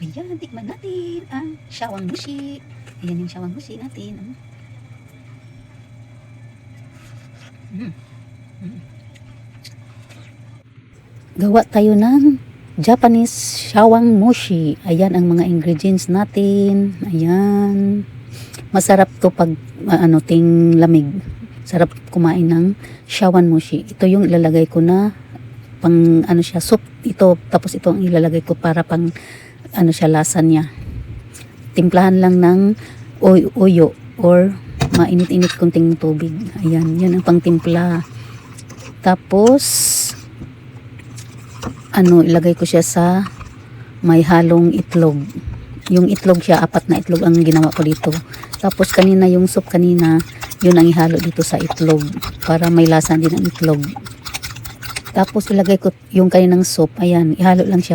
Ayan, tikman natin ang shawang mushi. Ayan yung shawang mushi natin. Gawa tayo ng Japanese shawang mushi. Ayan ang mga ingredients natin. Ayan. Masarap to pag ting lamig. Sarap kumain ng shawang mushi. Ito yung ilalagay ko na pang siya, soup. Ito, tapos ito ang ilalagay ko para pang siya, lasa niya. Timplahan lang ng oyo or mainit-init kunting tubig. Ayan, yan ang pangtimpla. Tapos ilagay ko siya sa may halong itlog. Yung itlog siya, 4 na itlog ang ginawa ko dito. Tapos kanina yung soup kanina, yun ang ihalo dito sa itlog para may lasa din ang itlog. Tapos ilagay ko yung kaninang soup. Ayan, ihalo lang siya.